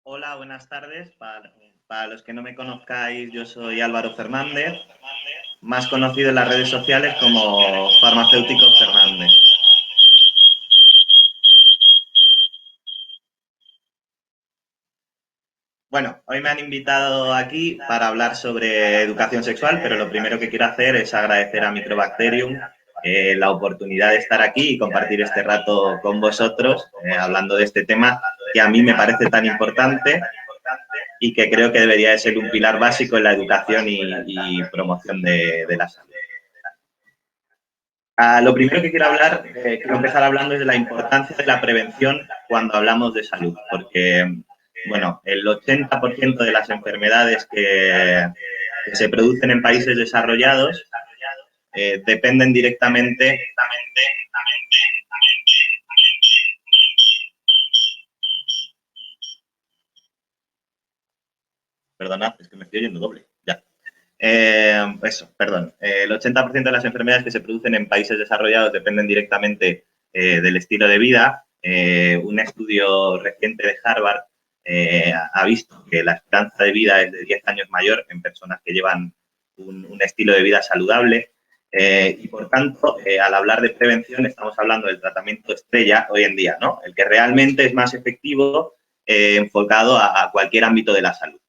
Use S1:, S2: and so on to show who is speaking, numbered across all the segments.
S1: Hola, buenas tardes. Para los que no me conozcáis, yo soy Álvaro Fernández, más conocido en las redes sociales como Farmacéutico Fernández. Bueno, hoy me han invitado aquí para hablar sobre educación sexual, pero lo primero que quiero hacer es agradecer a Microbacterium la oportunidad de estar aquí y compartir este rato con vosotros, hablando de este tema que a mí me parece tan importante y que creo que debería de ser un pilar básico en la educación y promoción de la salud. Lo primero que quiero empezar hablando es de la importancia de la prevención cuando hablamos de salud, porque, bueno, el 80% de las enfermedades que se producen en países desarrollados dependen directamente. Perdona, es que me estoy oyendo doble. Ya. Perdón. El 80% de las enfermedades que se producen en países desarrollados dependen directamente del estilo de vida. Un estudio reciente de Harvard ha visto que la esperanza de vida es de 10 años mayor en personas que llevan un estilo de vida saludable. Y por tanto, al hablar de prevención, estamos hablando del tratamiento estrella hoy en día, ¿no? El que realmente es más efectivo enfocado a cualquier ámbito de la salud.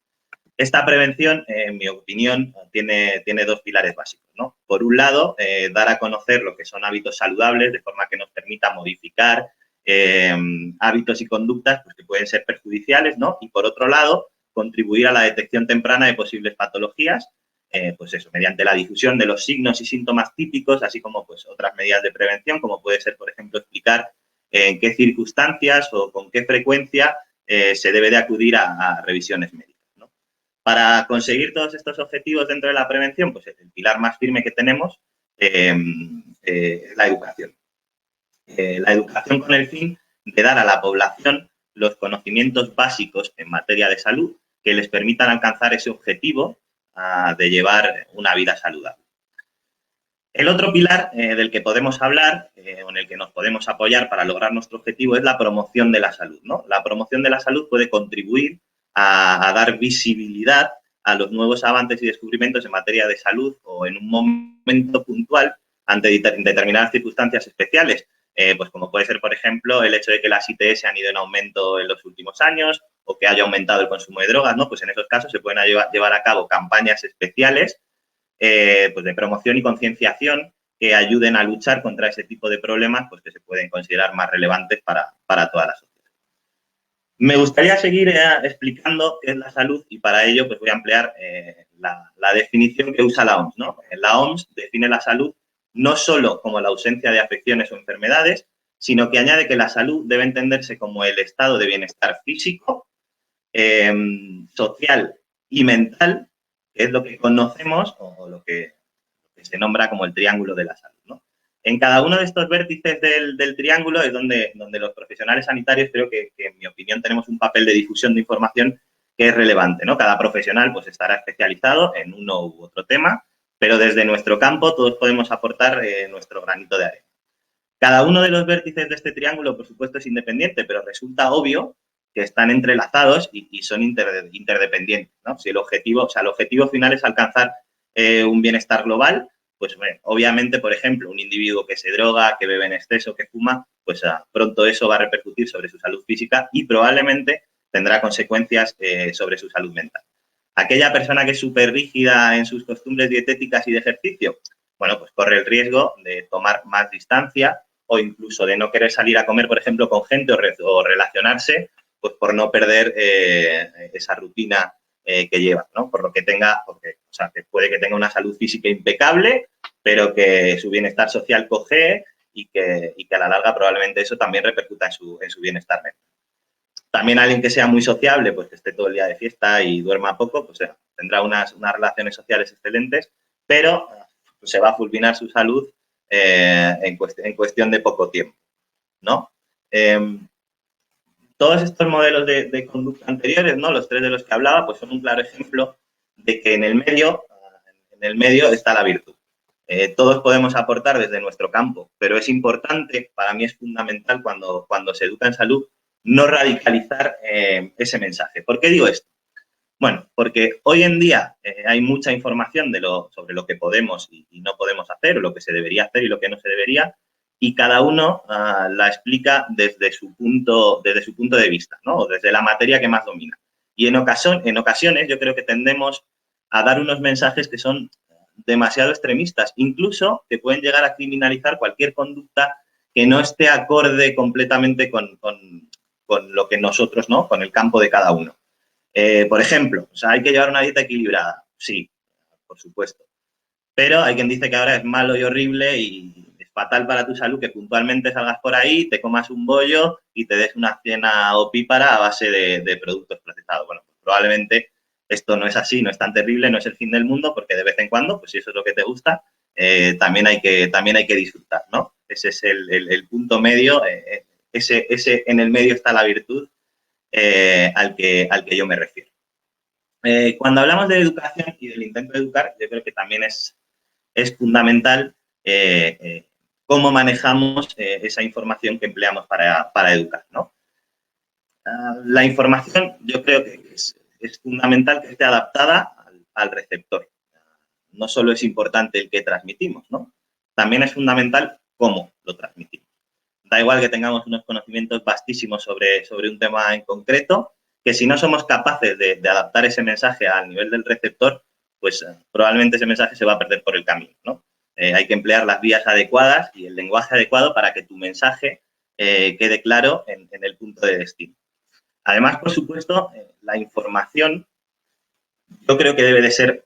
S1: Esta prevención, en mi opinión, tiene dos pilares básicos, ¿no? Por un lado, dar a conocer lo que son hábitos saludables, de forma que nos permita modificar hábitos y conductas pues, que pueden ser perjudiciales, ¿no? Y por otro lado, contribuir a la detección temprana de posibles patologías, pues eso, mediante la difusión de los signos y síntomas típicos, así como pues, otras medidas de prevención, como puede ser, por ejemplo, explicar en qué circunstancias o con qué frecuencia se debe de acudir a revisiones médicas. Para conseguir todos estos objetivos dentro de la prevención, pues el pilar más firme que tenemos es la educación. La educación con el fin de dar a la población los conocimientos básicos en materia de salud que les permitan alcanzar ese objetivo de llevar una vida saludable. El otro pilar del que podemos hablar o en el que nos podemos apoyar para lograr nuestro objetivo es la promoción de la salud, ¿no? La promoción de la salud puede contribuir a dar visibilidad a los nuevos avances y descubrimientos en materia de salud o en un momento puntual ante determinadas circunstancias especiales, pues como puede ser, por ejemplo, el hecho de que las ITS han ido en aumento en los últimos años o que haya aumentado el consumo de drogas, ¿no? Pues en esos casos se pueden llevar a cabo campañas especiales pues de promoción y concienciación que ayuden a luchar contra ese tipo de problemas pues que se pueden considerar más relevantes para toda la sociedad. Me gustaría seguir explicando qué es la salud y para ello pues voy a ampliar la definición que usa la OMS, ¿no? La OMS define la salud no solo como la ausencia de afecciones o enfermedades, sino que añade que la salud debe entenderse como el estado de bienestar físico, social y mental, que es lo que conocemos o lo que se nombra como el triángulo de la salud, ¿no? En cada uno de estos vértices del triángulo es donde los profesionales sanitarios creo que, en mi opinión, tenemos un papel de difusión de información que es relevante, ¿no? Cada profesional pues estará especializado en uno u otro tema, pero desde nuestro campo todos podemos aportar nuestro granito de arena. Cada uno de los vértices de este triángulo, por supuesto, es independiente, pero resulta obvio que están entrelazados y son interdependientes, ¿no? Si el objetivo final es alcanzar un bienestar global, pues bueno, obviamente, por ejemplo, un individuo que se droga, que bebe en exceso, que fuma, pues pronto eso va a repercutir sobre su salud física y probablemente tendrá consecuencias sobre su salud mental. Aquella persona que es súper rígida en sus costumbres dietéticas y de ejercicio, bueno, pues corre el riesgo de tomar más distancia o incluso de no querer salir a comer, por ejemplo, con gente o relacionarse, pues por no perder esa rutina que lleva, ¿no? Por lo que que puede que tenga una salud física impecable, pero que su bienestar social cojee y que a la larga probablemente eso también repercuta en su bienestar mental. También alguien que sea muy sociable, pues que esté todo el día de fiesta y duerma poco, pues tendrá unas relaciones sociales excelentes, pero pues, se va a fulminar su salud en cuestión de poco tiempo, ¿no? Todos estos modelos de conducta anteriores, ¿no? Los tres de los que hablaba, pues son un claro ejemplo de que en el medio está la virtud. Todos podemos aportar desde nuestro campo, pero es importante, para mí es fundamental cuando se educa en salud, no radicalizar ese mensaje. ¿Por qué digo esto? Bueno, porque hoy en día hay mucha información sobre lo que podemos y no podemos hacer, o lo que se debería hacer y lo que no se debería, y cada uno la explica desde su punto de vista, ¿no? O desde la materia que más domina. Y en ocasiones yo creo que tendemos a dar unos mensajes que son demasiado extremistas, incluso que pueden llegar a criminalizar cualquier conducta que no esté acorde completamente con lo que nosotros, ¿no? Con el campo de cada uno. Por ejemplo, o sea, ¿hay que llevar una dieta equilibrada? Sí, por supuesto. Pero hay quien dice que ahora es malo y horrible y es fatal para tu salud que puntualmente salgas por ahí, te comas un bollo y te des una cena opípara a base de productos procesados. Bueno, pues probablemente esto no es así, no es tan terrible, no es el fin del mundo, porque de vez en cuando, pues si eso es lo que te gusta, también hay que disfrutar, ¿no? Ese es el punto medio, ese en el medio está la virtud al que yo me refiero. Cuando hablamos de educación y del intento de educar, yo creo que también es fundamental cómo manejamos esa información que empleamos para educar, ¿no? La información yo creo que es fundamental que esté adaptada al receptor. No solo es importante el que transmitimos, ¿no? También es fundamental cómo lo transmitimos. Da igual que tengamos unos conocimientos vastísimos sobre un tema en concreto, que si no somos capaces de adaptar ese mensaje al nivel del receptor, pues probablemente ese mensaje se va a perder por el camino, ¿no? Hay que emplear las vías adecuadas y el lenguaje adecuado para que tu mensaje quede claro en el punto de destino. Además, por supuesto, la información yo creo que debe de ser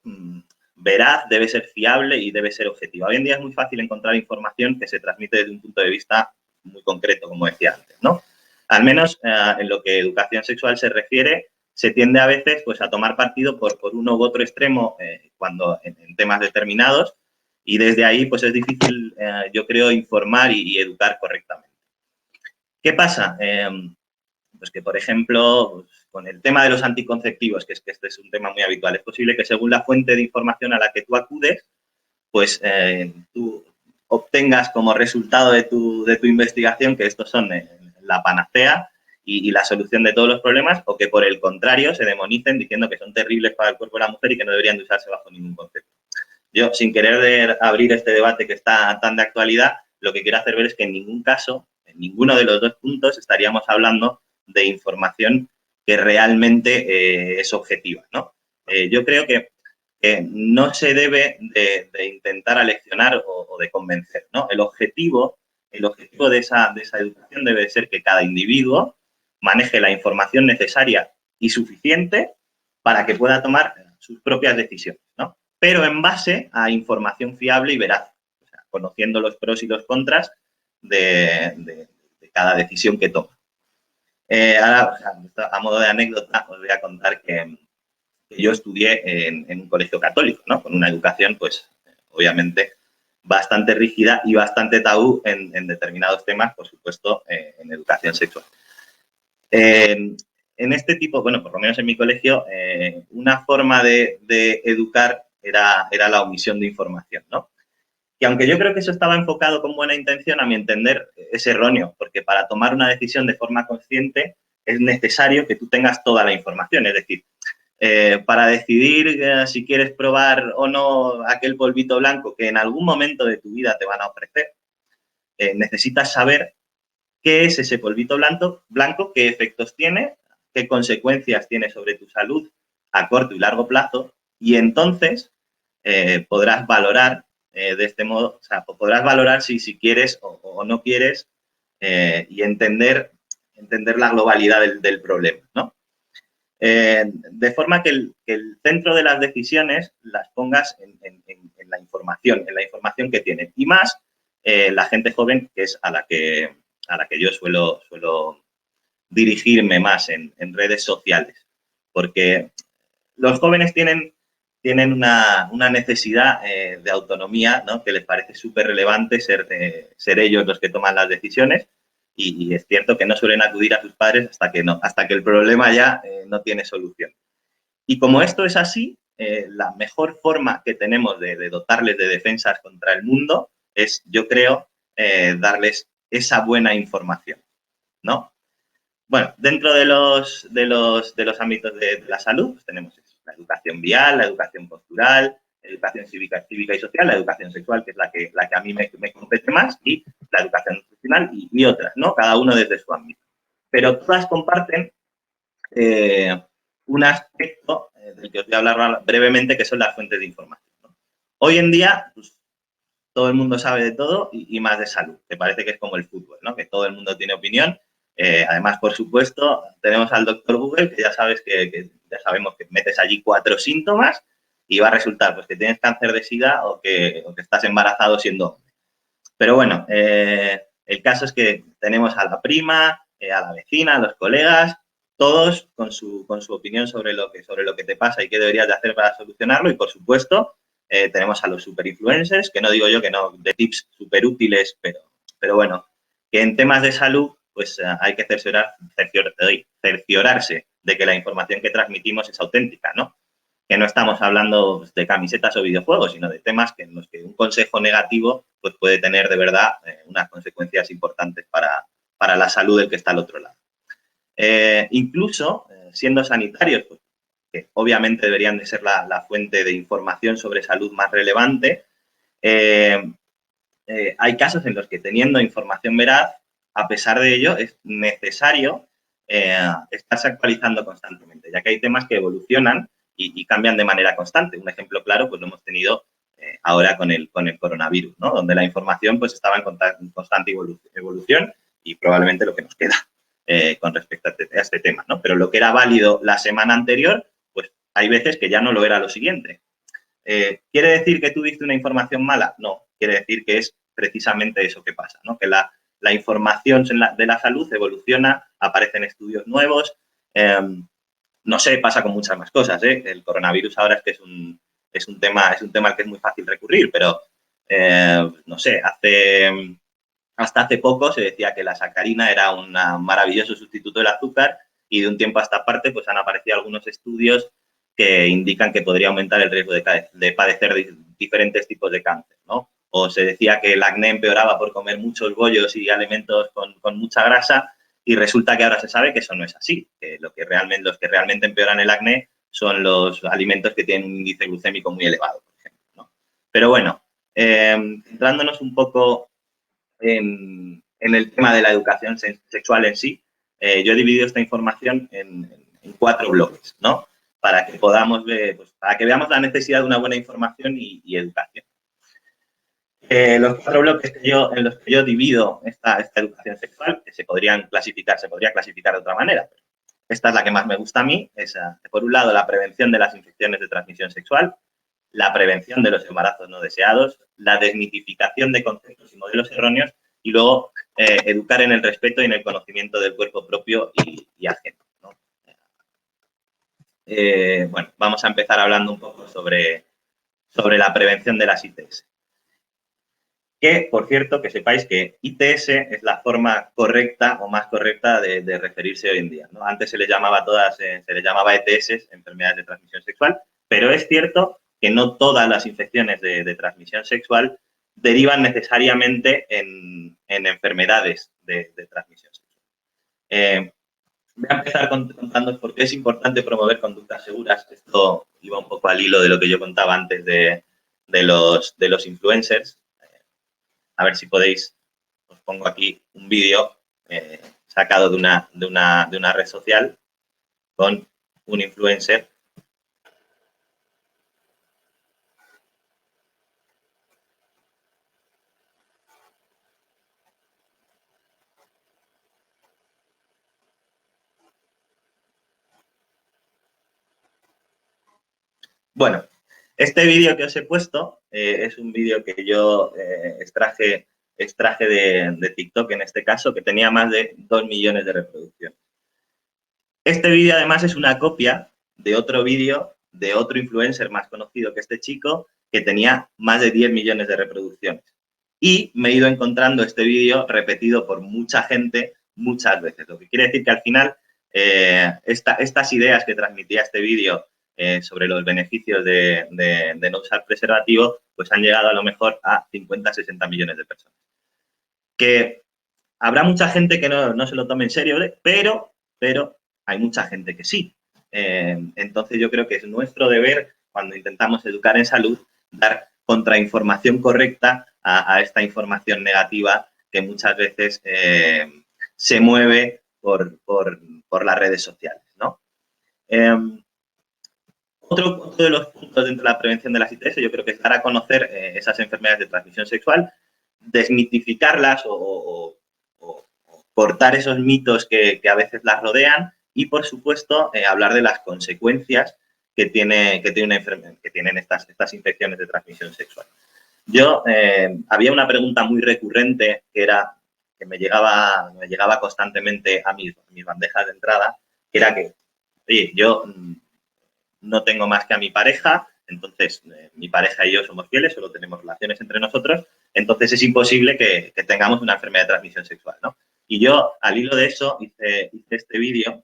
S1: veraz, debe ser fiable y debe ser objetiva. Hoy en día es muy fácil encontrar información que se transmite desde un punto de vista muy concreto, como decía antes, ¿no? Al menos en lo que educación sexual se refiere, se tiende a veces pues, a tomar partido por uno u otro extremo cuando en temas determinados y desde ahí pues es difícil, yo creo, informar y educar correctamente. ¿Qué pasa? Pues que, por ejemplo, pues, con el tema de los anticonceptivos, que este es un tema muy habitual, es posible que según la fuente de información a la que tú acudes, pues tú obtengas como resultado de tu investigación que estos son la panacea y la solución de todos los problemas, o que por el contrario se demonicen diciendo que son terribles para el cuerpo de la mujer y que no deberían de usarse bajo ningún concepto. Yo, sin querer abrir este debate que está tan de actualidad, lo que quiero hacer ver es que en ningún caso, en ninguno de los dos puntos, estaríamos hablando de información que realmente es objetiva, ¿no? Yo creo que no se debe de intentar aleccionar o de convencer, ¿no? El objetivo de esa educación debe de ser que cada individuo maneje la información necesaria y suficiente para que pueda tomar sus propias decisiones, ¿no? Pero en base a información fiable y veraz, o sea, conociendo los pros y los contras de cada decisión que toma. Ahora, o sea, a modo de anécdota, os voy a contar que yo estudié en un colegio católico, ¿no? Con una educación, pues, obviamente, bastante rígida y bastante tabú en determinados temas, por supuesto, en educación sexual. En este tipo, bueno, por lo menos en mi colegio, una forma de educar era la omisión de información, ¿no? Y aunque yo creo que eso estaba enfocado con buena intención, a mi entender es erróneo, porque para tomar una decisión de forma consciente es necesario que tú tengas toda la información. Es decir, para decidir si quieres probar o no aquel polvito blanco que en algún momento de tu vida te van a ofrecer, necesitas saber qué es ese polvito blanco, qué efectos tiene, qué consecuencias tiene sobre tu salud a corto y largo plazo, y entonces podrás valorar de este modo, o sea, podrás valorar si quieres o no quieres y entender la globalidad del problema, ¿no? De forma que el centro de las decisiones las pongas en la información que tienen. Y más la gente joven, que es a la que yo suelo dirigirme más en redes sociales. Porque los jóvenes tienen una necesidad de autonomía, ¿no? Que les parece súper relevante ser ellos los que toman las decisiones. Y es cierto que no suelen acudir a sus padres hasta que el problema ya no tiene solución. Y como esto es así, la mejor forma que tenemos de dotarles de defensas contra el mundo es, yo creo, darles esa buena información, ¿no? Bueno, dentro de los ámbitos de la salud, pues tenemos la educación vial, la educación postural, la educación cívica y social, la educación sexual, que es la que a mí me compete más, y la educación nutricional y otras, ¿no? Cada uno desde su ámbito. Pero todas comparten un aspecto del que os voy a hablar brevemente, que son las fuentes de información, ¿no? Hoy en día, pues, todo el mundo sabe de todo y más de salud, que parece que es como el fútbol, ¿no? Que todo el mundo tiene opinión. Además, por supuesto, tenemos al doctor Google, que ya sabes que ya sabemos que metes allí 4 síntomas y va a resultar pues, que tienes cáncer de sida o que estás embarazado siendo hombre. Pero bueno, el caso es que tenemos a la prima, a la vecina, a los colegas, todos con su opinión sobre lo que te pasa y qué deberías de hacer para solucionarlo. Y, por supuesto, tenemos a los superinfluencers, que no digo yo que no, de tips súper útiles, pero bueno, que en temas de salud pues hay que cerciorarse de que la información que transmitimos es auténtica, ¿no? Que no estamos hablando de camisetas o videojuegos, sino de temas en los que un consejo negativo pues, puede tener de verdad unas consecuencias importantes para la salud del que está al otro lado. Incluso siendo sanitarios, pues, que obviamente deberían de ser la fuente de información sobre salud más relevante, hay casos en los que teniendo información veraz, a pesar de ello, es necesario estarse actualizando constantemente, ya que hay temas que evolucionan y cambian de manera constante. Un ejemplo claro, pues lo hemos tenido ahora con el coronavirus, ¿no? Donde la información pues estaba en constante evolución y probablemente lo que nos queda con respecto a este tema, ¿no? Pero lo que era válido la semana anterior, pues hay veces que ya no lo era lo siguiente. ¿Quiere decir que tú diste una información mala? No, quiere decir que es precisamente eso que pasa, ¿no? Que la información de la salud evoluciona, aparecen estudios nuevos, no sé, pasa con muchas más cosas, ¿eh? El coronavirus ahora es que es un tema al que es muy fácil recurrir, pero no sé, hasta hace poco se decía que la sacarina era un maravilloso sustituto del azúcar y de un tiempo a esta parte pues han aparecido algunos estudios que indican que podría aumentar el riesgo de padecer diferentes tipos de cáncer, ¿no? O se decía que el acné empeoraba por comer muchos bollos y alimentos con mucha grasa y resulta que ahora se sabe que eso no es así, que los que realmente empeoran el acné son los alimentos que tienen un índice glucémico muy elevado, por ejemplo, ¿no? Pero bueno, centrándonos un poco en el tema de la educación sexual en sí, yo he dividido esta información en 4 bloques, ¿no? Para que podamos ver, pues, para que veamos la necesidad de una buena información y educación. Los 4 bloques en los que yo divido esta educación sexual, que se podría clasificar de otra manera. Esta es la que más me gusta a mí, es, por un lado, la prevención de las infecciones de transmisión sexual, la prevención de los embarazos no deseados, la desmitificación de conceptos y modelos erróneos y luego educar en el respeto y en el conocimiento del cuerpo propio y ajeno, ¿no? Bueno, vamos a empezar hablando un poco sobre la prevención de las ITS. Que, por cierto, que sepáis que ITS es la forma correcta o más correcta de referirse hoy en día, ¿no? Antes se les llamaba ETS, enfermedades de transmisión sexual, pero es cierto que no todas las infecciones de transmisión sexual derivan necesariamente en enfermedades de transmisión sexual. Voy a empezar contándoos por qué es importante promover conductas seguras. Esto iba un poco al hilo de lo que yo contaba antes de los influencers. A ver si podéis, os pongo aquí un vídeo sacado de una red social con un influencer. Bueno, este vídeo que os he puesto es un vídeo que yo extraje de TikTok en este caso, que tenía más de 2 millones de reproducciones. Este vídeo además es una copia de otro vídeo de otro influencer más conocido que este chico que tenía más de 10 millones de reproducciones. Y me he ido encontrando este vídeo repetido por mucha gente muchas veces. Lo que quiere decir que al final estas ideas que transmitía este vídeo sobre los beneficios de no usar preservativo, pues han llegado a lo mejor a 50, 60 millones de personas. Que habrá mucha gente que no se lo tome en serio, pero pero hay mucha gente que sí. Entonces yo creo que es nuestro deber, cuando intentamos educar en salud, dar contrainformación correcta a esta información negativa que muchas veces se mueve por las redes sociales, ¿no? Otro de los puntos dentro de la prevención de las ITS, yo creo que es dar a conocer esas enfermedades de transmisión sexual, desmitificarlas o cortar esos mitos que a veces las rodean y, por supuesto, hablar de las consecuencias que tienen estas infecciones de transmisión sexual. Yo, había una pregunta muy recurrente que me llegaba constantemente a mis bandejas de entrada, que era que, oye, yo no tengo más que a mi pareja, entonces mi pareja y yo somos fieles, solo tenemos relaciones entre nosotros, entonces es imposible que tengamos una enfermedad de transmisión sexual, ¿no? Y yo, al hilo de eso, hice este vídeo.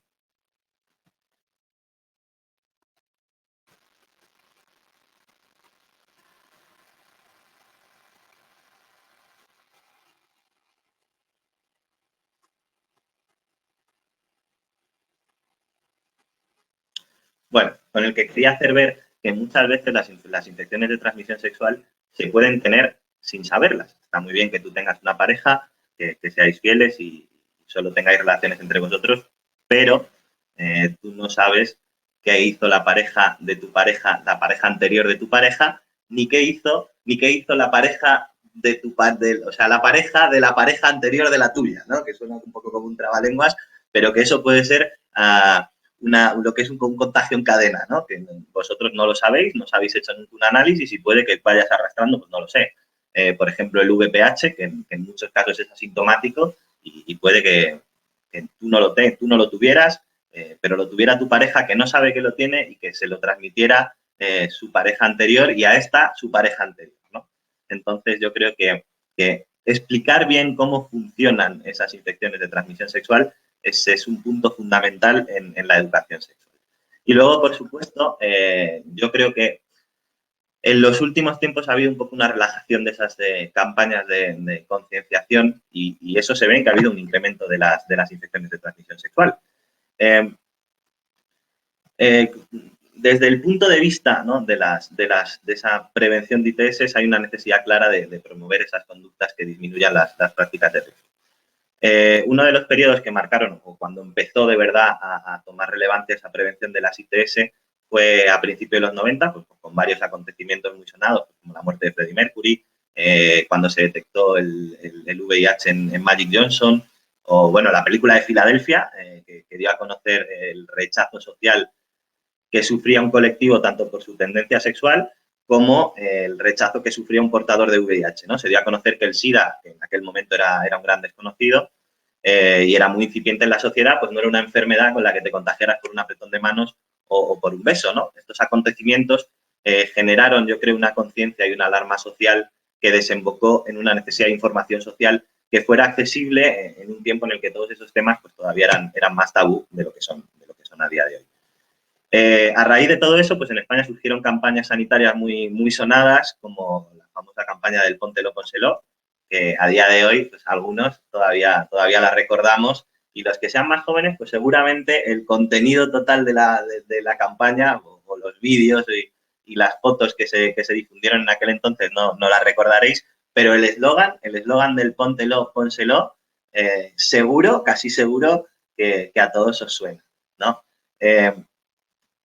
S1: Bueno, con el que quería hacer ver que muchas veces las infecciones de transmisión sexual se pueden tener sin saberlas. Está muy bien que tú tengas una pareja, que seáis fieles y solo tengáis relaciones entre vosotros, pero tú no sabes qué hizo la pareja de tu pareja, la pareja anterior de tu pareja, ni qué hizo la pareja de tu o sea, la pareja de la pareja anterior de la tuya, ¿no? Que suena un poco como un trabalenguas, pero que eso puede ser lo que es un contagio en cadena, ¿no? Que vosotros no lo sabéis, no os habéis hecho ningún análisis y puede que vayas arrastrando, pues no lo sé. Por ejemplo, el VPH, que en muchos casos es asintomático y puede que tú no lo tuvieras, pero lo tuviera tu pareja que no sabe que lo tiene y que se lo transmitiera su pareja anterior y a esta su pareja anterior, ¿no? Entonces yo creo que explicar bien cómo funcionan esas infecciones de transmisión sexual es un punto fundamental en la educación sexual. Y luego, por supuesto, yo creo que en los últimos tiempos ha habido un poco una relajación de esas campañas de concienciación y eso se ve en que ha habido un incremento de las infecciones de transmisión sexual. Eh, desde el punto de vista, ¿no?, de esa prevención de ITS, hay una necesidad clara de promover esas conductas que disminuyan las prácticas de riesgo. Uno de los periodos que marcaron, o cuando empezó de verdad a tomar relevancia esa prevención de las ITS, fue a principios de los 90, pues, con varios acontecimientos muy sonados, pues, como la muerte de Freddie Mercury, cuando se detectó el VIH en Magic Johnson, o bueno, la película de Filadelfia, que dio a conocer el rechazo social que sufría un colectivo tanto por su tendencia sexual como el rechazo que sufría un portador de VIH, ¿no? Se dio a conocer que el SIDA, que en aquel momento era un gran desconocido y era muy incipiente en la sociedad, pues no era una enfermedad con la que te contagiaras por un apretón de manos o por un beso, ¿no? Estos acontecimientos generaron, yo creo, una conciencia y una alarma social que desembocó en una necesidad de información social que fuera accesible en un tiempo en el que todos esos temas pues todavía eran más tabú de lo que son a día de hoy. A raíz de todo eso, pues en España surgieron campañas sanitarias muy, muy sonadas, como la famosa campaña del Póntelo, Pónselo, que a día de hoy, pues algunos todavía la recordamos, y los que sean más jóvenes, pues seguramente el contenido total de la campaña o los vídeos y las fotos que se difundieron en aquel entonces no las recordaréis, pero el eslogan del Póntelo, Pónselo, seguro, casi seguro que a todos os suena, ¿no?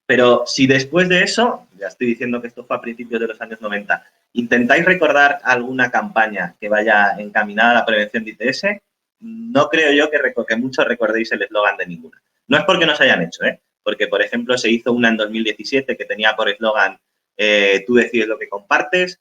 S1: Pero si después de eso, ya estoy diciendo que esto fue a principios de los años 90, intentáis recordar alguna campaña que vaya encaminada a la prevención de ITS, no creo yo que muchos recordéis el eslogan de ninguna. No es porque no se hayan hecho, porque, por ejemplo, se hizo una en 2017 que tenía por eslogan tú decides lo que compartes.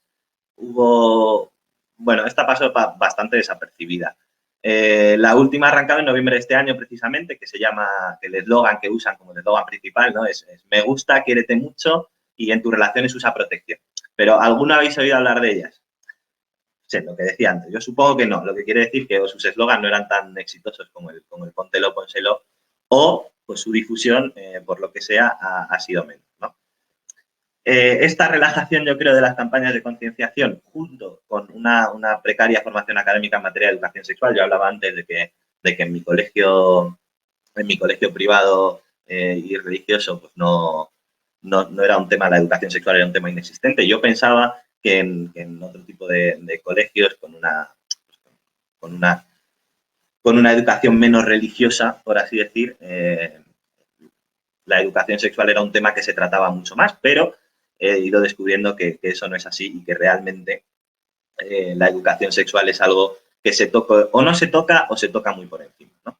S1: Bueno, esta pasó bastante desapercibida. La última arrancada en noviembre de este año, precisamente, que se llama, el eslogan que usan como el eslogan principal, ¿no? Es me gusta, quiérete mucho y en tus relaciones usa protección. Pero ¿alguno habéis oído hablar de ellas? Sí, lo que decía antes. Yo supongo que no. Lo que quiere decir que sus eslogans no eran tan exitosos como el póntelo, pónselo, o pues su difusión, por lo que sea, ha sido menos, ¿no? Esta relajación, yo creo, de las campañas de concienciación, junto con una precaria formación académica en materia de educación sexual. Yo hablaba antes de que en mi colegio en mi colegio privado y religioso, pues no era un tema, la educación sexual era un tema inexistente. Yo pensaba que en otro tipo de colegios con una, con una educación menos religiosa, por así decir, la educación sexual era un tema que se trataba mucho más, pero he ido descubriendo que eso no es así y que realmente la educación sexual es algo que se toca o no se toca o se toca muy por encima, ¿no?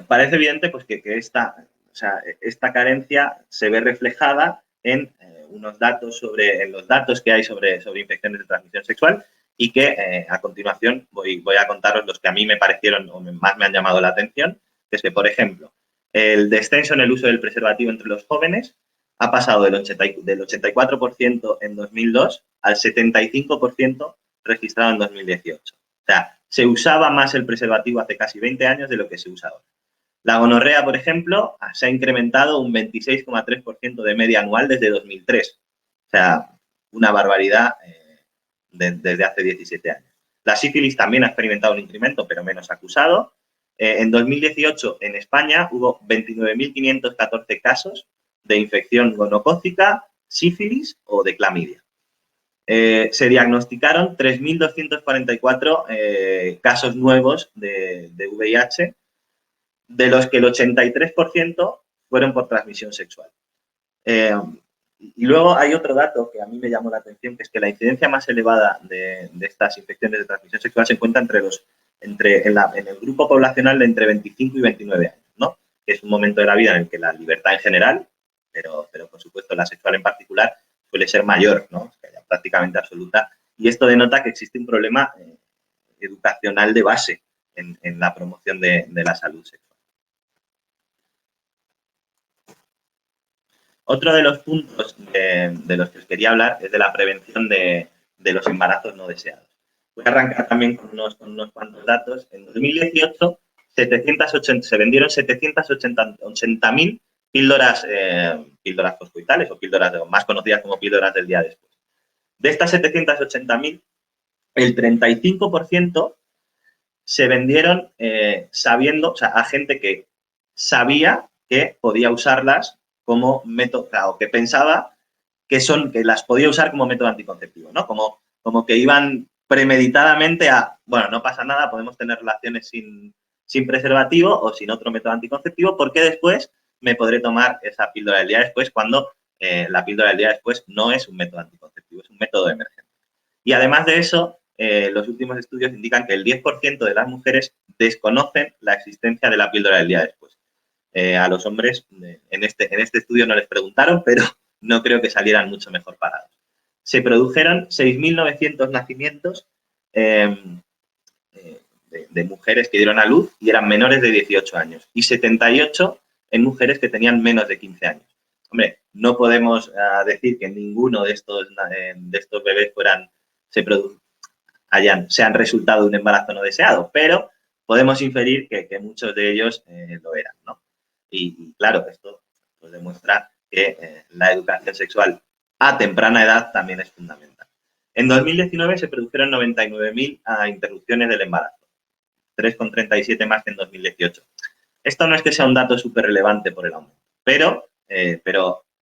S1: Parece evidente pues, que esta carencia se ve reflejada en unos datos en los datos que hay sobre infecciones de transmisión sexual y que a continuación voy a contaros los que a mí me parecieron o más me han llamado la atención, que es que, por ejemplo, el descenso en el uso del preservativo entre los jóvenes ha pasado del 84% en 2002 al 75% registrado en 2018. O sea, se usaba más el preservativo hace casi 20 años de lo que se usa ahora. La gonorrea, por ejemplo, se ha incrementado un 26,3% de media anual desde 2003. O sea, una barbaridad desde hace 17 años. La sífilis también ha experimentado un incremento, pero menos acusado. En 2018, en España, hubo 29.514 casos de infección gonocócica, sífilis o de clamidia. Se diagnosticaron 3.244 casos nuevos de VIH, de los que el 83% fueron por transmisión sexual. Y luego hay otro dato que a mí me llamó la atención, que es que la incidencia más elevada de estas infecciones de transmisión sexual se encuentra en el grupo poblacional de entre 25 y 29 años, ¿no? Que es un momento de la vida en el que la libertad en general, pero por supuesto la sexual en particular, suele ser mayor, ¿no? Prácticamente absoluta. Y esto denota que existe un problema educacional de base en la promoción de la salud sexual. Otro de los puntos de los que os quería hablar es de la prevención de los embarazos no deseados. Voy a arrancar también con unos cuantos datos. En 2018 se vendieron 780.000 píldoras poscoitales o píldoras más conocidas como píldoras del día después. De estas 780.000, el 35% se vendieron sabiendo, o sea, a gente que sabía que podía usarlas como método, o que pensaba que las podía usar como método anticonceptivo, ¿no? Como que iban premeditadamente bueno, no pasa nada, podemos tener relaciones sin preservativo o sin otro método anticonceptivo, porque después me podré tomar esa píldora del día después cuando la píldora del día después no es un método anticonceptivo, es un método de emergencia. Y además de eso, los últimos estudios indican que el 10% de las mujeres desconocen la existencia de la píldora del día después. A los hombres, en este estudio no les preguntaron, pero no creo que salieran mucho mejor parados. Se produjeron 6.900 nacimientos de mujeres que dieron a luz y eran menores de 18 años y 78 en mujeres que tenían menos de 15 años. Hombre, no podemos decir que ninguno de estos bebés sean resultado de un embarazo no deseado, pero podemos inferir que muchos de ellos lo eran, ¿no? Y claro, esto pues, demuestra que la educación sexual a temprana edad también es fundamental. En 2019 se produjeron 99.000 interrupciones del embarazo, 3,37 más que en 2018. Esto no es que sea un dato súper relevante por el aumento, pero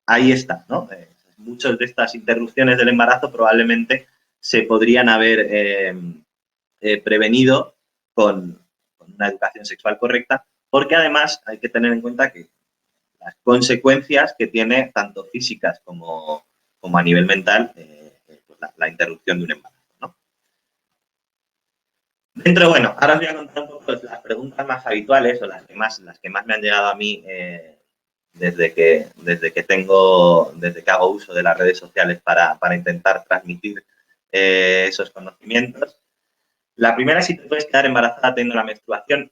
S1: ahí está, ¿no? Muchas de estas interrupciones del embarazo probablemente se podrían haber prevenido con una educación sexual correcta, porque además hay que tener en cuenta que las consecuencias que tiene, tanto físicas como a nivel mental, pues la interrupción de un embarazo, ¿no? Bueno, ahora os voy a contar un poco las preguntas más habituales o las que más me han llegado a mí desde que hago uso de las redes sociales para intentar transmitir esos conocimientos. La primera es si te puedes quedar embarazada teniendo la menstruación.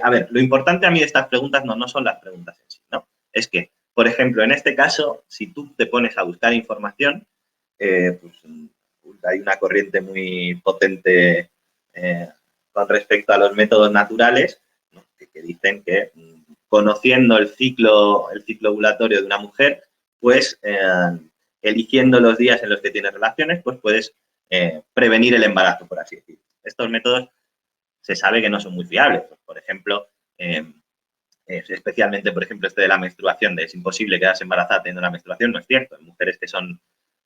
S1: A ver, lo importante a mí de estas preguntas no son las preguntas en sí, ¿no? Es que, por ejemplo, en este caso, si tú te pones a buscar información, pues hay una corriente muy potente con respecto a los métodos naturales, ¿no? que dicen que conociendo el ciclo ovulatorio de una mujer, pues eligiendo los días en los que tienes relaciones, pues puedes prevenir el embarazo, por así decirlo. Estos métodos se sabe que no son muy fiables. Por ejemplo, especialmente, por ejemplo, este de la menstruación, de es imposible quedarse embarazada teniendo una menstruación, no es cierto. En mujeres que son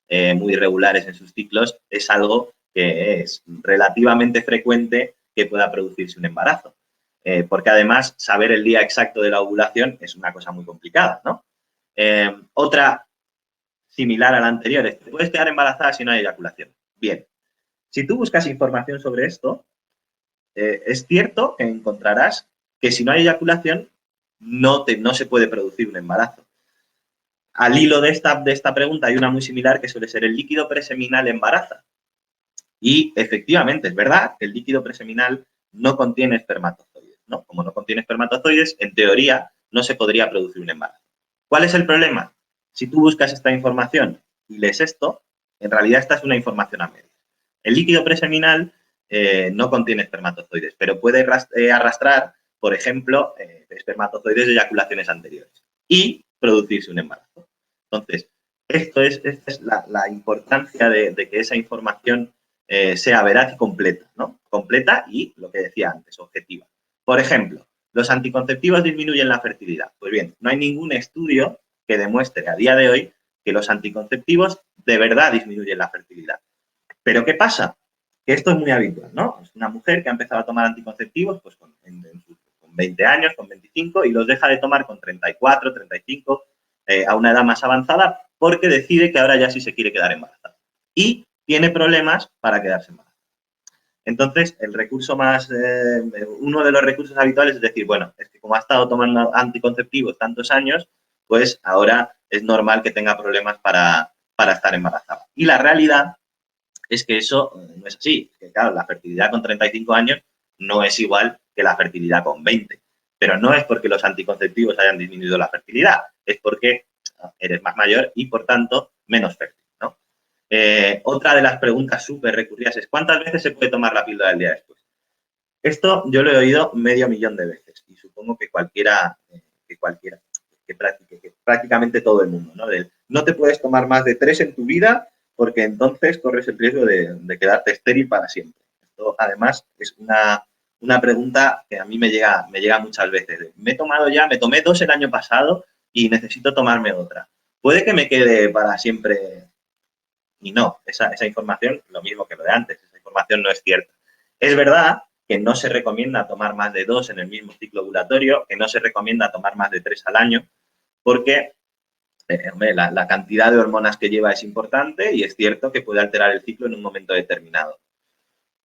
S1: muy irregulares en sus ciclos, es algo que es relativamente frecuente que pueda producirse un embarazo. Porque además, saber el día exacto de la ovulación es una cosa muy complicada, ¿no? Otra similar a la anterior es, ¿te puedes quedar embarazada si no hay eyaculación? Bien. Si tú buscas información sobre esto, es cierto que encontrarás que si no hay eyaculación, no se puede producir un embarazo. Al hilo de esta pregunta hay una muy similar que suele ser el líquido preseminal embaraza. Y efectivamente, es verdad que el líquido preseminal no contiene espermatozoides, ¿no? Como no contiene espermatozoides, en teoría no se podría producir un embarazo. ¿Cuál es el problema? Si tú buscas esta información y lees esto, en realidad esta es una información a medias. El líquido preseminal no contiene espermatozoides, pero puede arrastrar, por ejemplo, espermatozoides de eyaculaciones anteriores y producirse un embarazo. Entonces, esta es la importancia de que esa información sea veraz y completa, ¿no? Completa y, lo que decía antes, objetiva. Por ejemplo, ¿los anticonceptivos disminuyen la fertilidad? Pues bien, no hay ningún estudio que demuestre a día de hoy que los anticonceptivos de verdad disminuyen la fertilidad. ¿Pero qué pasa? Que esto es muy habitual, ¿no? Es una mujer que ha empezado a tomar anticonceptivos pues, con 20 años, con 25, y los deja de tomar con 34, 35, a una edad más avanzada, porque decide que ahora ya sí se quiere quedar embarazada. Y tiene problemas para quedarse embarazada. Entonces, el recurso uno de los recursos habituales es decir, bueno, es que como ha estado tomando anticonceptivos tantos años, pues ahora es normal que tenga problemas para estar embarazada. Y la realidad es que eso no es así. Que, claro, la fertilidad con 35 años no es igual que la fertilidad con 20. Pero no es porque los anticonceptivos hayan disminuido la fertilidad, es porque eres más mayor y, por tanto, menos fértil, ¿no? Otra de las preguntas súper recurridas es ¿cuántas veces se puede tomar la píldora del día después? Esto yo lo he oído 500.000 de veces y supongo que que prácticamente todo el mundo, ¿no? No te puedes tomar más de 3 en tu vida porque entonces corres el riesgo de quedarte estéril para siempre. Esto, además, es una pregunta que a mí me llega muchas veces. Me tomé 2 el año pasado y necesito tomarme otra. ¿Puede que me quede para siempre? Y no, esa información, lo mismo que lo de antes, esa información no es cierta. Es verdad que no se recomienda tomar más de 2 en el mismo ciclo ovulatorio, que no se recomienda tomar más de 3 al año, porque la cantidad de hormonas que lleva es importante y es cierto que puede alterar el ciclo en un momento determinado.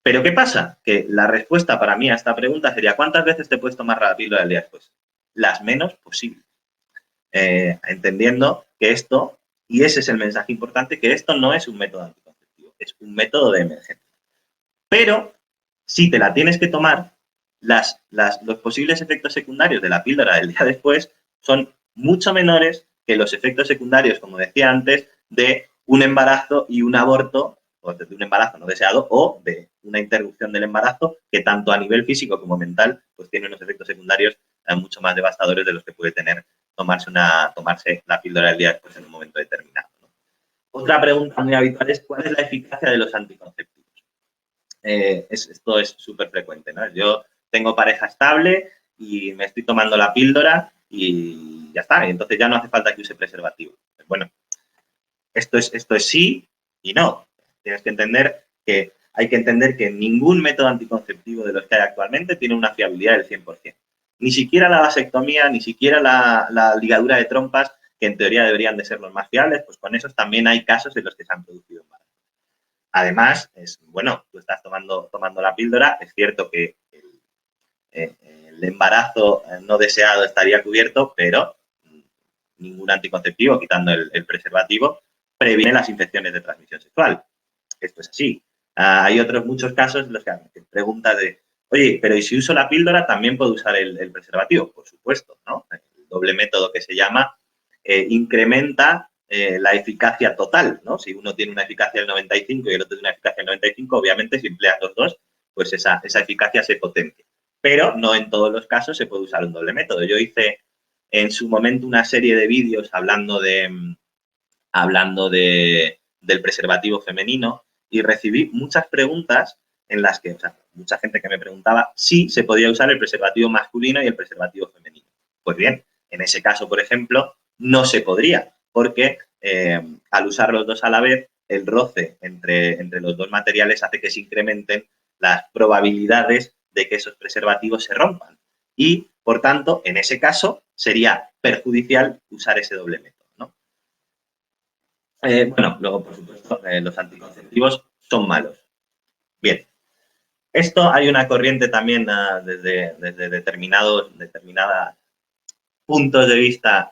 S1: ¿Pero qué pasa? Que la respuesta para mí a esta pregunta sería ¿cuántas veces te puedes tomar la píldora del día después? Las menos posibles. Entendiendo que esto, y ese es el mensaje importante, que esto no es un método anticonceptivo, es un método de emergencia. Pero si te la tienes que tomar, los posibles efectos secundarios de la píldora del día después son mucho menores que los efectos secundarios, como decía antes, de un embarazo y un aborto, o de un embarazo no deseado, o de una interrupción del embarazo, que tanto a nivel físico como mental, pues tiene unos efectos secundarios mucho más devastadores de los que puede tener tomarse la píldora del día después en un momento determinado, ¿no? Otra pregunta muy habitual es ¿cuál es la eficacia de los anticonceptivos? Esto es súper frecuente, ¿no? Yo tengo pareja estable y me estoy tomando la píldora y ya está, y entonces ya no hace falta que use preservativo. Bueno, esto es sí y no. Tienes que entender que hay que entender que ningún método anticonceptivo de los que hay actualmente tiene una fiabilidad del 100%. Ni siquiera la vasectomía, ni siquiera la ligadura de trompas, que en teoría deberían de ser los más fiables, pues con esos también hay casos en los que se han producido embarazos. Además, tú estás tomando la píldora, es cierto que el embarazo no deseado estaría cubierto, pero ningún anticonceptivo, quitando el preservativo, previene las infecciones de transmisión sexual. Esto es así. Hay otros muchos casos en los que preguntas de, oye, pero ¿y si uso la píldora también puedo usar el preservativo? Por supuesto, ¿no? El doble método que se llama incrementa la eficacia total, ¿no? Si uno tiene una eficacia del 95 y el otro tiene una eficacia del 95, obviamente si empleas los dos, pues esa eficacia se potencia. Pero no en todos los casos se puede usar un doble método. Yo hice en su momento una serie de vídeos hablando del preservativo femenino y recibí muchas preguntas en las que, o sea, mucha gente que me preguntaba si se podía usar el preservativo masculino y el preservativo femenino. Pues bien, en ese caso, por ejemplo, no se podría, porque al usar los dos a la vez, el roce entre los dos materiales hace que se incrementen las probabilidades de que esos preservativos se rompan. Y, por tanto, en ese caso, sería perjudicial usar ese doble método, ¿no? Bueno, luego, por supuesto, los anticonceptivos son malos. Bien, esto hay una corriente también desde determinados puntos de vista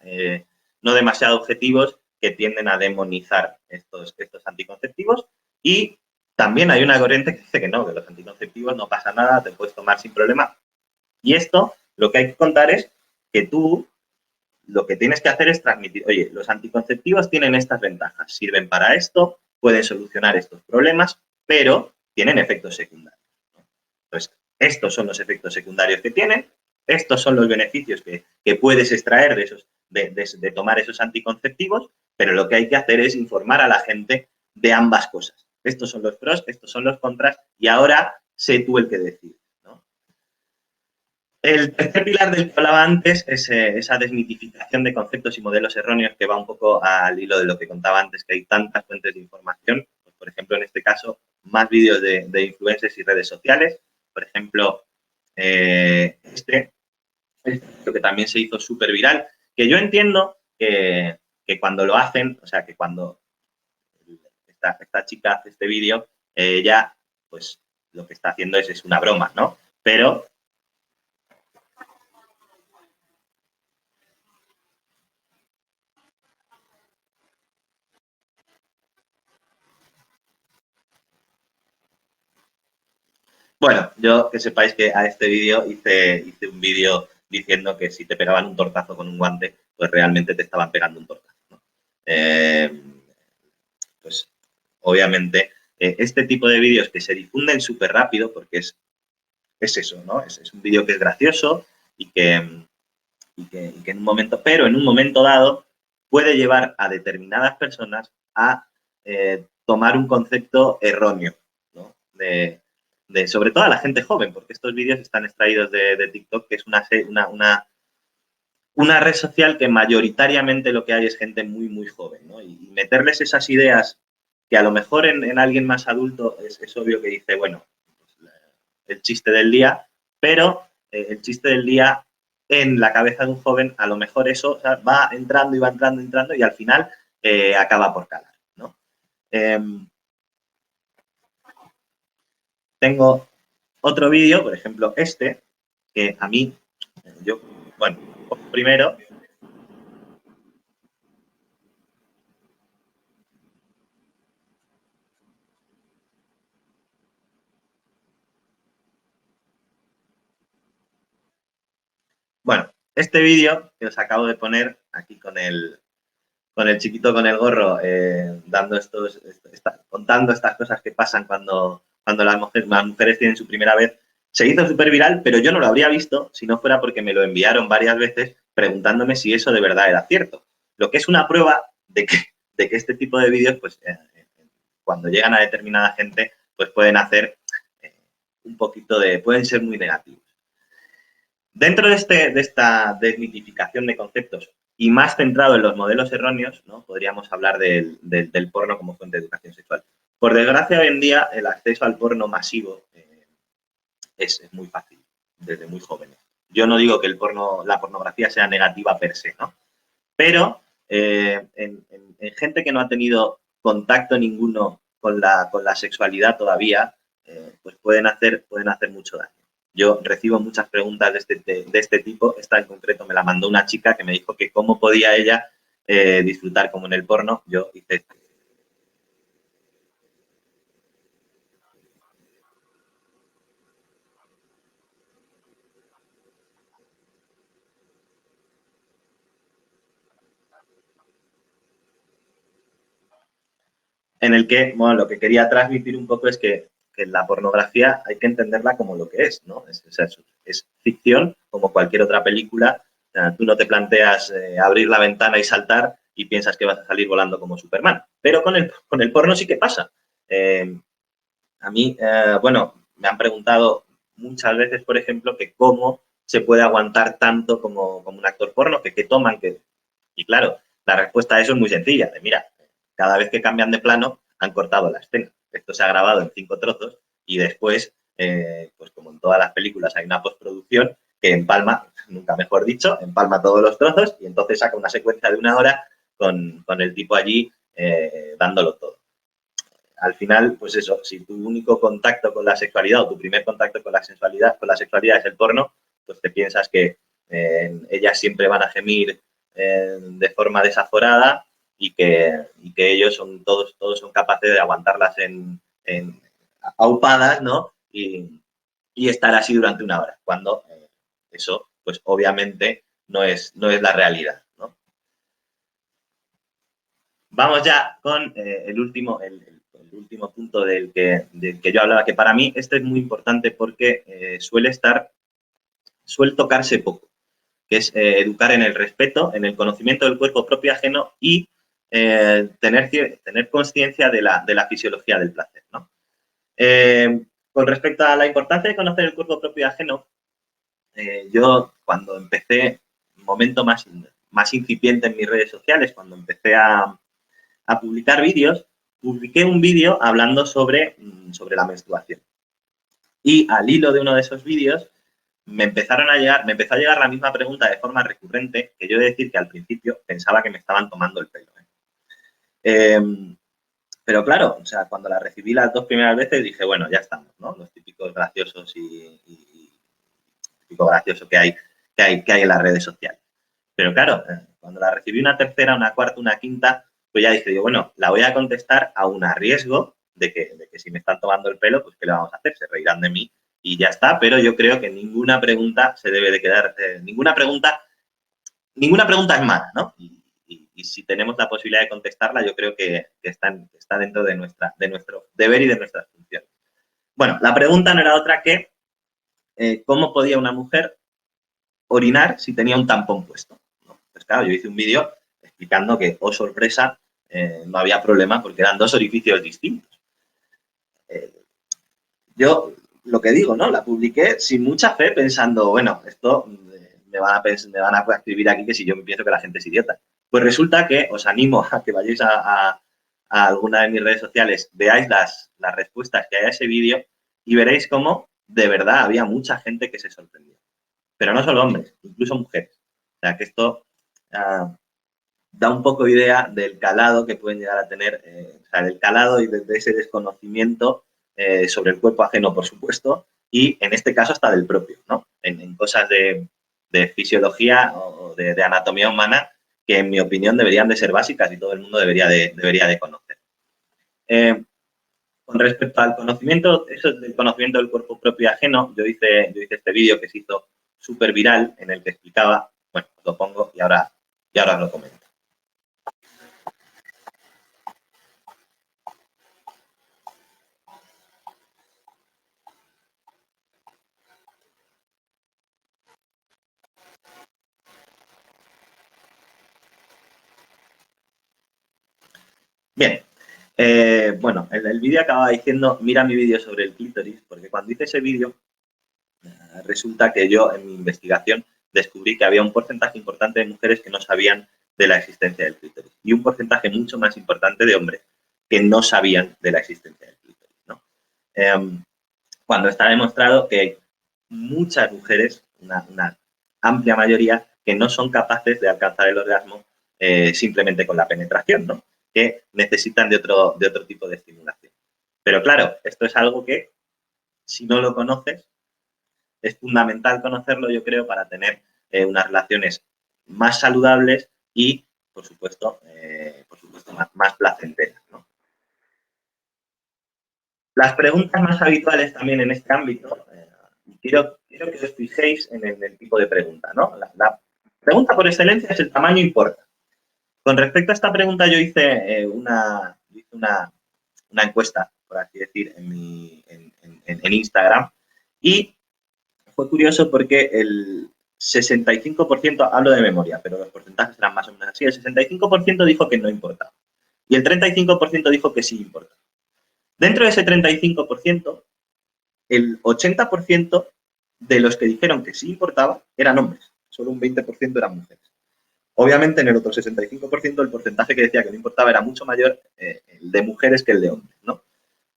S1: no demasiado objetivos que tienden a demonizar estos anticonceptivos, y también hay una corriente que dice que no, que los anticonceptivos no pasa nada, te puedes tomar sin problema. Y esto lo que hay que contar es que tú lo que tienes que hacer es transmitir, oye, los anticonceptivos tienen estas ventajas, sirven para esto, pueden solucionar estos problemas, pero tienen efectos secundarios. Entonces, estos son los efectos secundarios que tienen, estos son los beneficios que puedes extraer de tomar esos anticonceptivos, pero lo que hay que hacer es informar a la gente de ambas cosas. Estos son los pros, estos son los contras, y ahora sé tú el que decide, ¿no? El tercer pilar del que hablaba antes es esa desmitificación de conceptos y modelos erróneos, que va un poco al hilo de lo que contaba antes, que hay tantas fuentes de información. Pues, por ejemplo, en este caso, más vídeos de influencers y redes sociales. Por ejemplo, lo que también se hizo súper viral, que yo entiendo que cuando lo hacen, o sea, que cuando esta chica hace este vídeo, ella, pues, lo que está haciendo es una broma, ¿no? Pero bueno, yo que sepáis que a este vídeo hice un vídeo diciendo que si te pegaban un tortazo con un guante, pues realmente te estaban pegando un tortazo, ¿no? Eh, pues obviamente este tipo de vídeos que se difunden súper rápido, porque es eso, ¿no? Es un vídeo que es gracioso y que en un momento, pero en un momento dado puede llevar a determinadas personas a tomar un concepto erróneo, ¿no? Sobre todo a la gente joven, porque estos vídeos están extraídos de TikTok, que es una red social que mayoritariamente lo que hay es gente muy, muy joven, ¿no? Y meterles esas ideas que a lo mejor en alguien más adulto es obvio que dice, bueno, pues, el chiste del día, pero el chiste del día en la cabeza de un joven, a lo mejor eso, o sea, va entrando y va entrando, entrando, y al final acaba por calar, ¿no? Eh, Tengo otro vídeo, por ejemplo, este, que a mí, yo, bueno, primero, bueno, este vídeo que os acabo de poner aquí con el chiquito con el gorro, dando contando estas cosas que pasan cuando las mujeres tienen su primera vez, se hizo súper viral, pero yo no lo habría visto si no fuera porque me lo enviaron varias veces preguntándome si eso de verdad era cierto. Lo que es una prueba de que este tipo de vídeos, pues, cuando llegan a determinada gente, pues pueden hacer eh, pueden ser muy negativos. Dentro de esta desmitificación de conceptos y más centrado en los modelos erróneos, ¿no? Podríamos hablar del porno como fuente de educación sexual. Por desgracia, hoy en día el acceso al porno masivo es muy fácil, desde muy jóvenes. Yo no digo que la pornografía sea negativa per se, ¿no? Pero en gente que no ha tenido contacto ninguno con la sexualidad todavía, pues pueden hacer mucho daño. Yo recibo muchas preguntas de este tipo. Esta en concreto me la mandó una chica que me dijo que cómo podía ella disfrutar como en el porno. Yo hice en el que, bueno, lo que quería transmitir un poco es que la pornografía hay que entenderla como lo que es, ¿no? Es ficción, como cualquier otra película. Tú no te planteas abrir la ventana y saltar y piensas que vas a salir volando como Superman. Pero con el porno sí que pasa. A mí, bueno, me han preguntado muchas veces, por ejemplo, que cómo se puede aguantar tanto como un actor porno, que qué toman, que... Y claro, la respuesta a eso es muy sencilla. De, mira, cada vez que cambian de plano han cortado la escena. Esto se ha grabado en 5 trozos y después, pues como en todas las películas hay una postproducción que empalma, nunca mejor dicho, empalma todos los trozos y entonces saca una secuencia de 1 hora con el tipo allí dándolo todo. Al final, pues eso, si tu único contacto con la sexualidad o tu primer contacto con la sexualidad es el porno, pues te piensas que ellas siempre van a gemir de forma desaforada y que ellos son todos son capaces de aguantarlas en aupadas, ¿no? Y estar así durante 1 hora, cuando eso, pues obviamente no es la realidad, ¿no? Vamos ya con el último punto del que yo hablaba, que para mí este es muy importante porque suele tocarse poco, que es educar en el respeto, en el conocimiento del cuerpo propio y ajeno y tener conciencia de la fisiología del placer, ¿no? Con respecto a la importancia de conocer el cuerpo propio y ajeno, yo cuando empecé, un momento más incipiente en mis redes sociales, cuando empecé a publicar vídeos, publiqué un vídeo hablando sobre la menstruación. Y al hilo de uno de esos vídeos me empezó a llegar la misma pregunta de forma recurrente, que yo he de decir que al principio pensaba que me estaban tomando el pelo. Pero claro, o sea, cuando la recibí las 2 primeras veces dije, bueno, ya estamos, ¿no? Los típicos graciosos y típico gracioso que hay en las redes sociales. Pero claro, cuando la recibí una tercera, una cuarta, una quinta, pues ya dije yo, bueno, la voy a contestar aún a riesgo de que si me están tomando el pelo, pues ¿qué le vamos a hacer? Se reirán de mí y ya está, pero yo creo que ninguna pregunta se debe de quedar, ninguna pregunta es mala, ¿no? Y si tenemos la posibilidad de contestarla, yo creo que está dentro de nuestro deber y de nuestras funciones. Bueno, la pregunta no era otra que ¿cómo podía una mujer orinar si tenía un tampón puesto? ¿No? Pues claro, yo hice un vídeo explicando que, oh sorpresa, no había problema porque eran 2 orificios distintos. Yo lo que digo, ¿no? La publiqué sin mucha fe pensando, bueno, esto me van a escribir aquí que si yo pienso que la gente es idiota. Pues resulta que os animo a que vayáis a alguna de mis redes sociales, veáis las respuestas que hay a ese vídeo y veréis cómo de verdad había mucha gente que se sorprendió. Pero no solo hombres, incluso mujeres. O sea, que esto da un poco idea del calado que pueden llegar a tener, o sea, del calado y de ese desconocimiento sobre el cuerpo ajeno, por supuesto, y en este caso hasta del propio, ¿no? En cosas de fisiología o de anatomía humana que, en mi opinión, deberían de ser básicas y todo el mundo debería de conocer. Con respecto al conocimiento, eso del conocimiento del cuerpo propio y ajeno, yo hice este vídeo que se hizo súper viral en el que explicaba, bueno, os lo pongo y ahora os lo comento. Bien, bueno, el vídeo acababa diciendo, mira mi vídeo sobre el clítoris, porque cuando hice ese vídeo, resulta que yo en mi investigación descubrí que había un porcentaje importante de mujeres que no sabían de la existencia del clítoris y un porcentaje mucho más importante de hombres que no sabían de la existencia del clítoris, ¿no? Cuando está demostrado que hay muchas mujeres, una amplia mayoría, que no son capaces de alcanzar el orgasmo simplemente con la penetración, ¿no? Que necesitan de otro tipo de estimulación. Pero claro, esto es algo que, si no lo conoces, es fundamental conocerlo, yo creo, para tener unas relaciones más saludables y, por supuesto más placenteras, ¿no? Las preguntas más habituales también en este ámbito, quiero que os fijéis en el tipo de pregunta, ¿no? La pregunta por excelencia es: ¿el tamaño importa? Con respecto a esta pregunta, yo hice una encuesta, por así decir, en Instagram, y fue curioso porque el 65%, hablo de memoria, pero los porcentajes eran más o menos así, el 65% dijo que no importaba y el 35% dijo que sí importa. Dentro de ese 35%, el 80% de los que dijeron que sí importaba eran hombres, solo un 20% eran mujeres. Obviamente, en el otro 65% el porcentaje que decía que no importaba era mucho mayor el de mujeres que el de hombres, ¿no?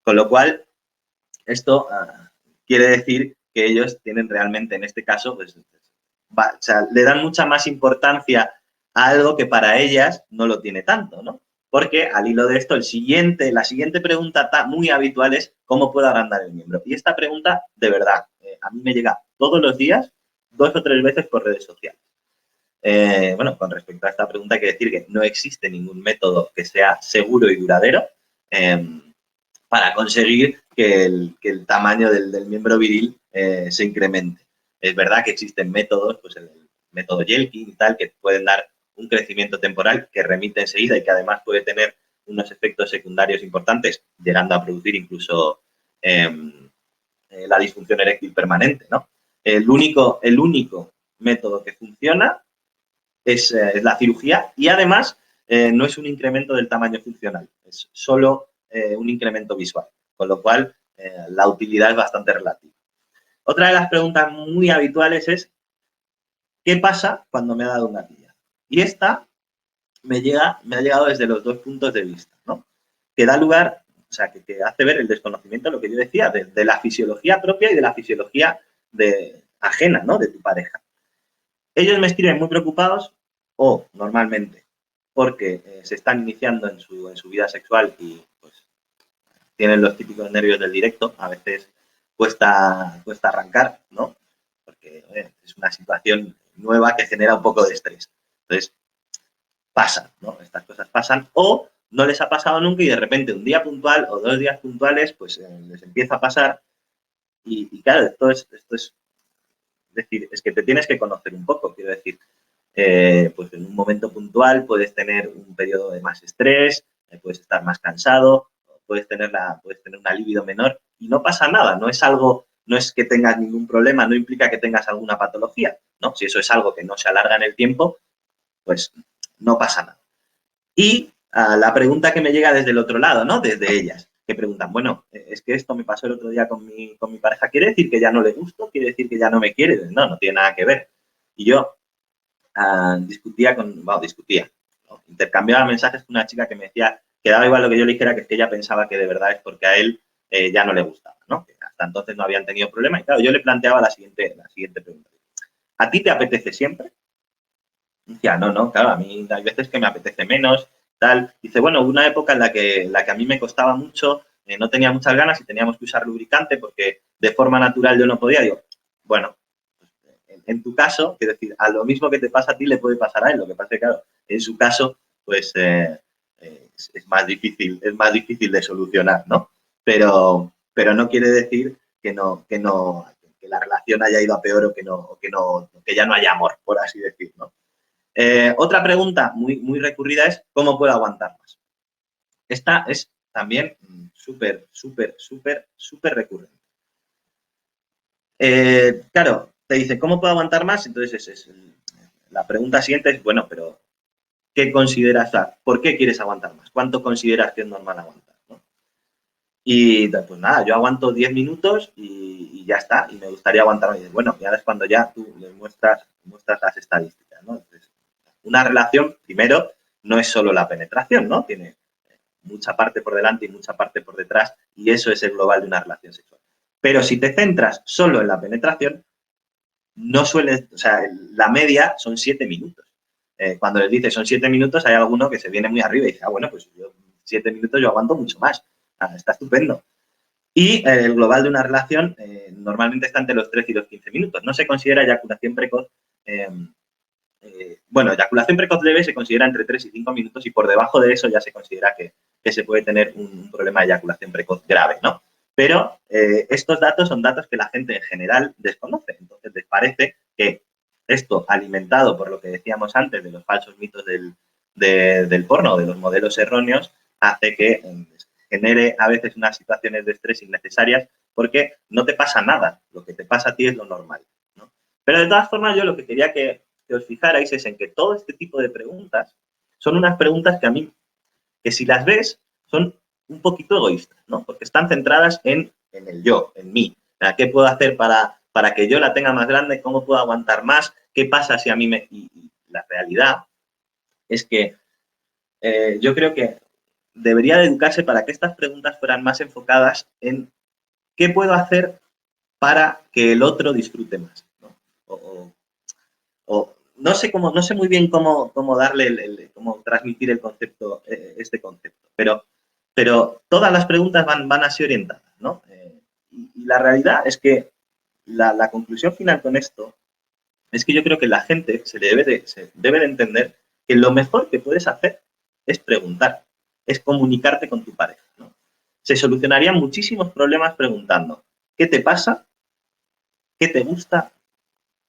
S1: Con lo cual, esto quiere decir que ellos tienen realmente, en este caso, pues, o sea, le dan mucha más importancia a algo que para ellas no lo tiene tanto, ¿no? Porque al hilo de esto, la siguiente pregunta muy habitual es ¿cómo puedo agrandar el miembro? Y esta pregunta, de verdad, a mí me llega todos los días, 2 o 3 veces por redes sociales. Bueno, con respecto a esta pregunta hay que decir que no existe ningún método que sea seguro y duradero para conseguir que el tamaño del miembro viril se incremente. Es verdad que existen métodos, pues el método Yelkin y tal, que pueden dar un crecimiento temporal que remite enseguida y que además puede tener unos efectos secundarios importantes, llegando a producir incluso la disfunción eréctil permanente, ¿no? El único método que funciona es la cirugía y además no es un incremento del tamaño funcional, es solo un incremento visual, con lo cual la utilidad es bastante relativa. Otra de las preguntas muy habituales es ¿qué pasa cuando me ha dado una tía? Y esta me ha llegado desde los 2 puntos de vista, ¿no? Que da lugar, o sea, que hace ver el desconocimiento de lo que yo decía, de la fisiología propia y de la fisiología ajena, ¿no? De tu pareja. Ellos me escriben muy preocupados o normalmente porque se están iniciando en su vida sexual y pues tienen los típicos nervios del directo, a veces cuesta arrancar, ¿no? Porque es una situación nueva que genera un poco de estrés. Entonces, pasa, ¿no? Estas cosas pasan o no les ha pasado nunca y de repente un día puntual o 2 días puntuales pues les empieza a pasar y claro, esto es decir, es que te tienes que conocer un poco, quiero decir, pues en un momento puntual puedes tener un periodo de más estrés, puedes estar más cansado, puedes tener una libido menor y no pasa nada, no es que tengas ningún problema, no implica que tengas alguna patología, ¿no? Si eso es algo que no se alarga en el tiempo, pues no pasa nada. Y la pregunta que me llega desde el otro lado, ¿no? Desde ellas, que preguntan, bueno, es que esto me pasó el otro día con mi pareja, ¿quiere decir que ya no le gusto? ¿Quiere decir que ya no me quiere? No, no tiene nada que ver. Y yo ¿no? Intercambiaba mensajes con una chica que me decía que daba igual lo que yo le dijera, que es que ella pensaba que de verdad es porque a él ya no le gustaba, ¿no? Que hasta entonces no habían tenido problema. Y claro, yo le planteaba la siguiente pregunta. ¿A ti te apetece siempre? Y decía, no, claro, a mí hay veces que me apetece menos, tal. Dice, bueno, hubo una época en la que a mí me costaba mucho, no tenía muchas ganas y teníamos que usar lubricante porque de forma natural yo no podía. Digo, bueno, en tu caso, quiero decir, a lo mismo que te pasa a ti le puede pasar a él. Lo que pasa es que, claro, en su caso, pues es más difícil de solucionar, ¿no? Pero no quiere decir que la relación haya ido a peor que ya no haya amor, por así decir, ¿no? Otra pregunta muy recurrida es ¿cómo puedo aguantar más? Esta es también súper recurrente. Claro, te dice ¿cómo puedo aguantar más? Entonces la pregunta siguiente es, bueno, pero ¿qué consideras? ¿Por qué quieres aguantar más? ¿Cuánto consideras que es normal aguantar? ¿No? Y pues nada, yo aguanto 10 minutos y ya está, y me gustaría aguantar. Y bueno, ya es cuando ya tú le muestras las estadísticas, ¿no? Entonces, una relación, primero, no es solo la penetración, ¿no? Tiene mucha parte por delante y mucha parte por detrás, y eso es el global de una relación sexual. Pero si te centras solo en la penetración, no suele, o sea, la media son 7 minutos. Cuando les dices son 7 minutos, hay alguno que se viene muy arriba y dice, bueno, pues yo 7 minutos yo aguanto mucho más. Está estupendo. Y el global de una relación normalmente está entre los 13 y los 15 minutos. No se considera eyaculación precoz. Bueno, eyaculación precoz leve se considera entre 3 y 5 minutos y por debajo de eso ya se considera que se puede tener un problema de eyaculación precoz grave, ¿no? Pero estos datos son datos que la gente en general desconoce. Entonces, les parece que esto, alimentado por lo que decíamos antes de los falsos mitos del porno, de los modelos erróneos, hace que genere a veces unas situaciones de estrés innecesarias porque no te pasa nada. Lo que te pasa a ti es lo normal, ¿no? Pero de todas formas, yo lo que quería que os fijarais es en que todo este tipo de preguntas son unas preguntas que a mí, que si las ves, son un poquito egoístas, ¿no? Porque están centradas en el yo, en mí. ¿Qué puedo hacer para que yo la tenga más grande? ¿Cómo puedo aguantar más? ¿Qué pasa si a mí me...? Y la realidad es que yo creo que debería de educarse para que estas preguntas fueran más enfocadas en qué puedo hacer para que el otro disfrute más, ¿no? O no sé cómo, no sé muy bien cómo darle cómo transmitir el concepto, este concepto, pero todas las preguntas van así orientadas, ¿no? Y la realidad es que la conclusión final con esto es que yo creo que la gente se debe de entender que lo mejor que puedes hacer es preguntar, es comunicarte con tu pareja, ¿no? Se solucionarían muchísimos problemas preguntando ¿qué te pasa? ¿Qué te gusta?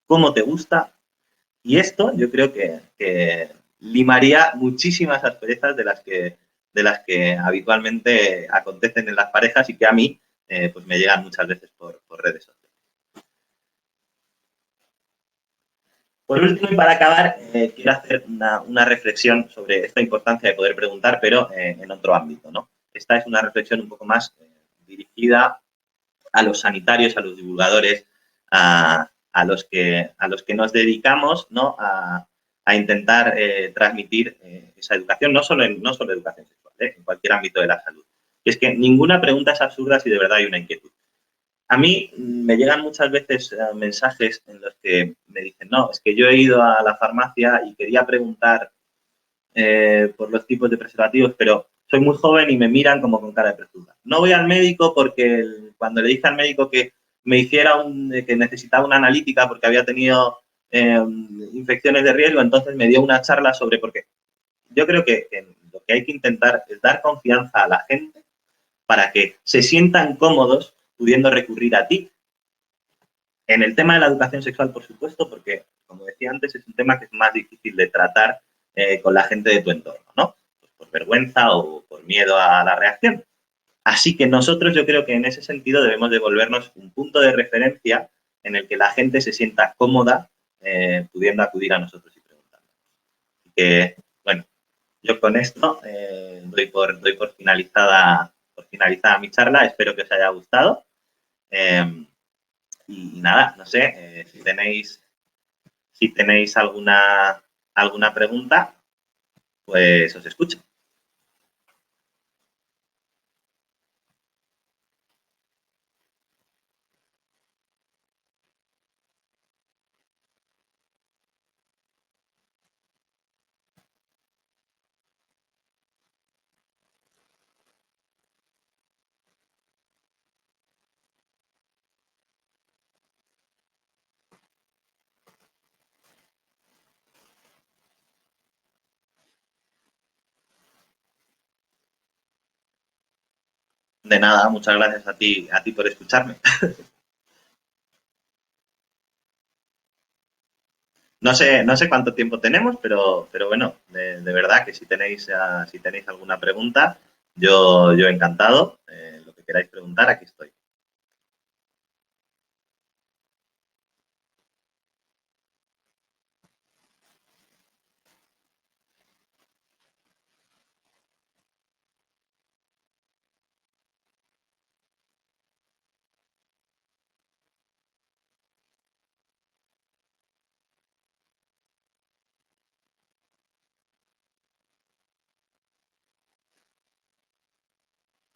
S1: ¿Cómo te gusta? Y esto yo creo que limaría muchísimas asperezas de las que habitualmente acontecen en las parejas y que a mí pues me llegan muchas veces por redes sociales. Por último, y para acabar, quiero hacer una reflexión sobre esta importancia de poder preguntar, pero en otro ámbito, ¿no? Esta es una reflexión un poco más dirigida a los sanitarios, a los divulgadores, a los que nos dedicamos, ¿no? a intentar transmitir esa educación, no solo educación sexual, en cualquier ámbito de la salud. Y es que ninguna pregunta es absurda si de verdad hay una inquietud. A mí me llegan muchas veces mensajes en los que me dicen, no, es que yo he ido a la farmacia y quería preguntar por los tipos de preservativos, pero soy muy joven y me miran como con cara de pregunta. No voy al médico porque cuando le dije al médico que me hiciera que necesitaba una analítica porque había tenido infecciones de riesgo, entonces me dio una charla sobre por qué. Yo creo que lo que hay que intentar es dar confianza a la gente para que se sientan cómodos pudiendo recurrir a ti. En el tema de la educación sexual, por supuesto, porque, como decía antes, es un tema que es más difícil de tratar con la gente de tu entorno, ¿no? Pues por vergüenza o por miedo a la reacción. Así que nosotros yo creo que en ese sentido debemos devolvernos un punto de referencia en el que la gente se sienta cómoda pudiendo acudir a nosotros y preguntar. Así que, bueno, yo con esto doy por finalizada mi charla. Espero que os haya gustado. Y nada, no sé, si tenéis alguna pregunta, pues os escucho. De nada, muchas gracias a ti por escucharme. No sé cuánto tiempo tenemos, pero bueno, de verdad que si tenéis alguna pregunta, yo encantado. Lo que queráis preguntar, aquí estoy.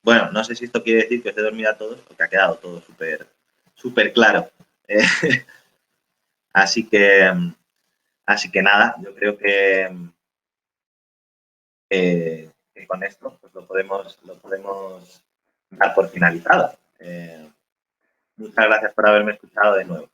S1: Bueno, no sé si esto quiere decir que os he dormido a todos o que ha quedado todo súper súper claro. Eh, así que, así que nada, yo creo que con esto pues lo podemos dar por finalizado. Muchas gracias por haberme escuchado de nuevo.